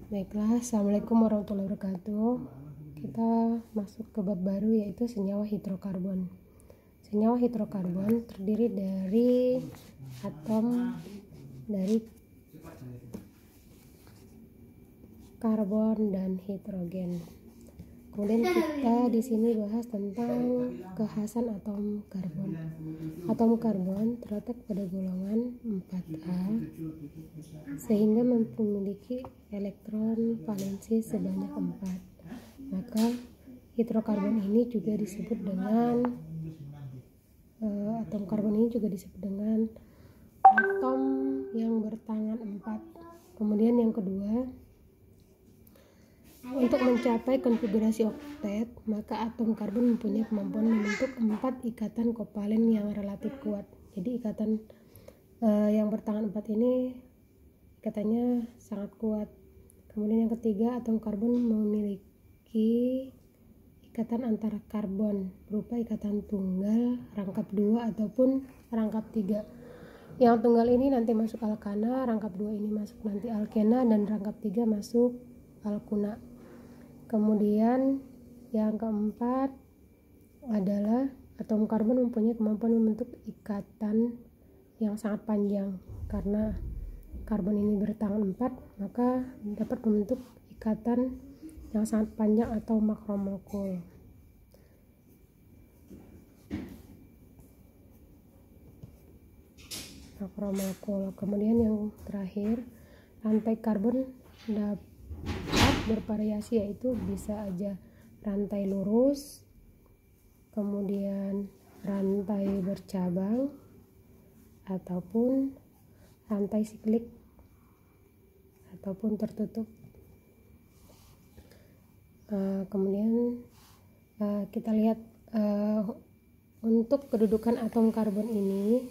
Baiklah, Assalamualaikum warahmatullahi wabarakatuh. Kita masuk ke bab baru, yaitu senyawa hidrokarbon. Senyawa hidrokarbon terdiri dari atom dari karbon dan hidrogen. Kemudian kita di sini bahas tentang kekhasan atom karbon. Atom karbon terletak pada golongan 4A sehingga memiliki elektron valensi sebanyak 4. Maka hidrokarbon ini juga disebut dengan atom karbon ini juga disebut dengan atom yang bertangan 4. Kemudian yang kedua, untuk mencapai konfigurasi oktet, maka atom karbon mempunyai kemampuan membentuk 4 ikatan kovalen yang relatif kuat. Jadi ikatan yang bertangan 4 ini ikatannya sangat kuat. Kemudian yang ketiga, atom karbon memiliki ikatan antara karbon berupa ikatan tunggal, rangkap 2 ataupun rangkap 3. Yang tunggal ini nanti masuk alkana, rangkap 2 ini masuk nanti alkena, dan rangkap 3 masuk alkuna. Kemudian yang keempat adalah atom karbon mempunyai kemampuan membentuk ikatan yang sangat panjang. Karena karbon ini bertangan 4, maka dapat membentuk ikatan yang sangat panjang atau makromolekul. Kemudian yang terakhir, rantai karbon dapat bervariasi, yaitu bisa aja rantai lurus, kemudian rantai bercabang, ataupun rantai siklik ataupun tertutup. Kemudian kita lihat untuk kedudukan atom karbon ini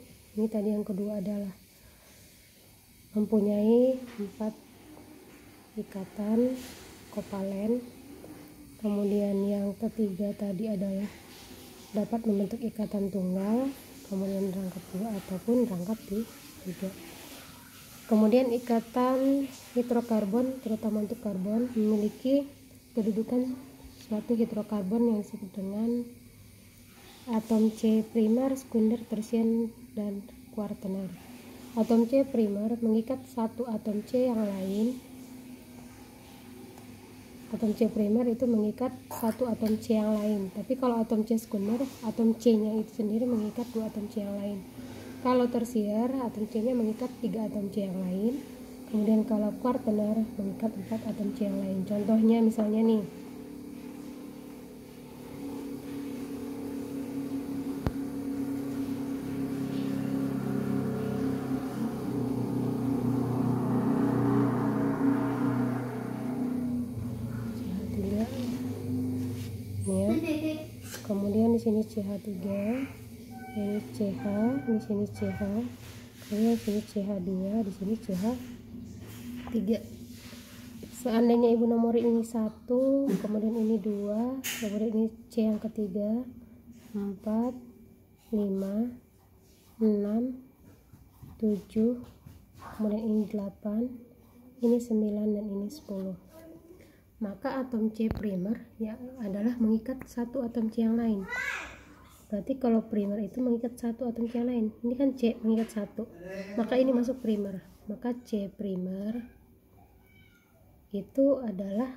tadi yang kedua adalah mempunyai 4 ikatan kovalen. Kemudian yang ketiga tadi adalah dapat membentuk ikatan tunggal, kemudian rangkap 2 ataupun rangkap 3. Kemudian ikatan hidrokarbon, terutama untuk karbon, memiliki kedudukan suatu hidrokarbon yang disebut dengan atom C primer, sekunder, tersier, dan kuartener. Atom C primer mengikat satu atom C yang lain. Atom C primer itu mengikat satu atom C yang lain. Tapi kalau atom C sekunder, atom C-nya itu sendiri mengikat 2 atom C yang lain. Kalau tersier, atom C-nya mengikat 3 atom C yang lain. Kemudian kalau kuartener mengikat 4 atom C yang lain. Contohnya misalnya nih, kemudian di sini CH3, ini CH, di sini CH, kemudian di sini CH2, di sini CH3. Seandainya ibu nomor ini 1, kemudian ini 2, kemudian ini C yang ketiga, 4, 5, 6, 7, kemudian ini 8, ini 9, dan ini 10. Maka atom C primer ya adalah mengikat satu atom C yang lain. Berarti kalau primer itu mengikat satu atom C yang lain. Ini kan C mengikat 1, maka ini masuk primer. Maka C primer itu adalah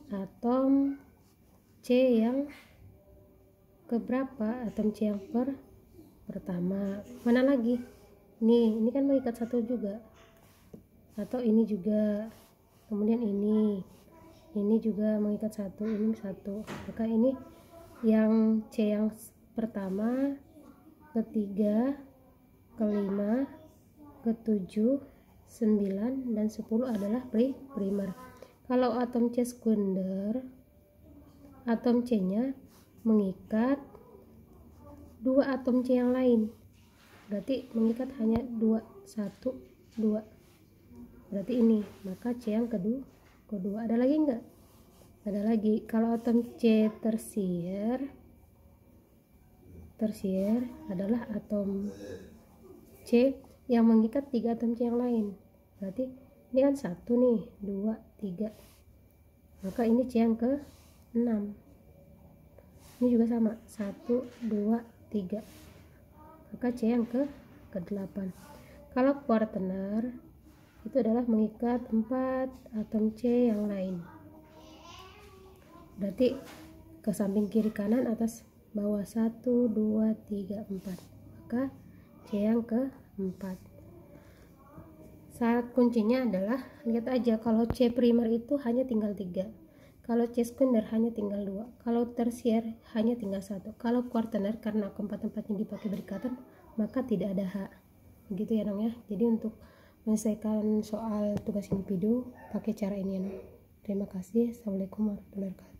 atom C yang keberapa? Atom C yang pertama. Mana lagi? Ini kan mengikat 1 juga. Atau ini juga. Kemudian ini juga mengikat 1, ini 1. Maka ini yang C yang pertama, ketiga, kelima, ketujuh, 9, dan 10 adalah primer. Kalau atom C sekunder, atom C-nya mengikat 2 atom C yang lain. Berarti mengikat hanya 2, 1, 2. Berarti ini, maka C yang kedua. Ada lagi enggak? Ada lagi. Kalau atom C tersier adalah atom C yang mengikat 3 atom C yang lain. Berarti Ini kan 1 nih, 2, 3. Maka ini C yang ke 6. Ini juga sama, 1, 2, 3. Maka C yang ke 8. Kalau kuartener itu adalah mengikat 4 atom C yang lain. Berarti ke samping kiri kanan, atas bawah, 1, 2, 3, 4. Maka C yang ke 4. Syarat kuncinya adalah, lihat aja, kalau C primer itu hanya tinggal 3, kalau C sekunder hanya tinggal 2, kalau tersier hanya tinggal 1, kalau kuartener karena keempat-empatnya dipakai berikatan maka tidak ada H. Begitu ya dong ya. Jadi untuk menyelesaikan soal tugas individu pakai cara ini ya dong. Terima kasih. Assalamualaikum warahmatullahi wabarakatuh.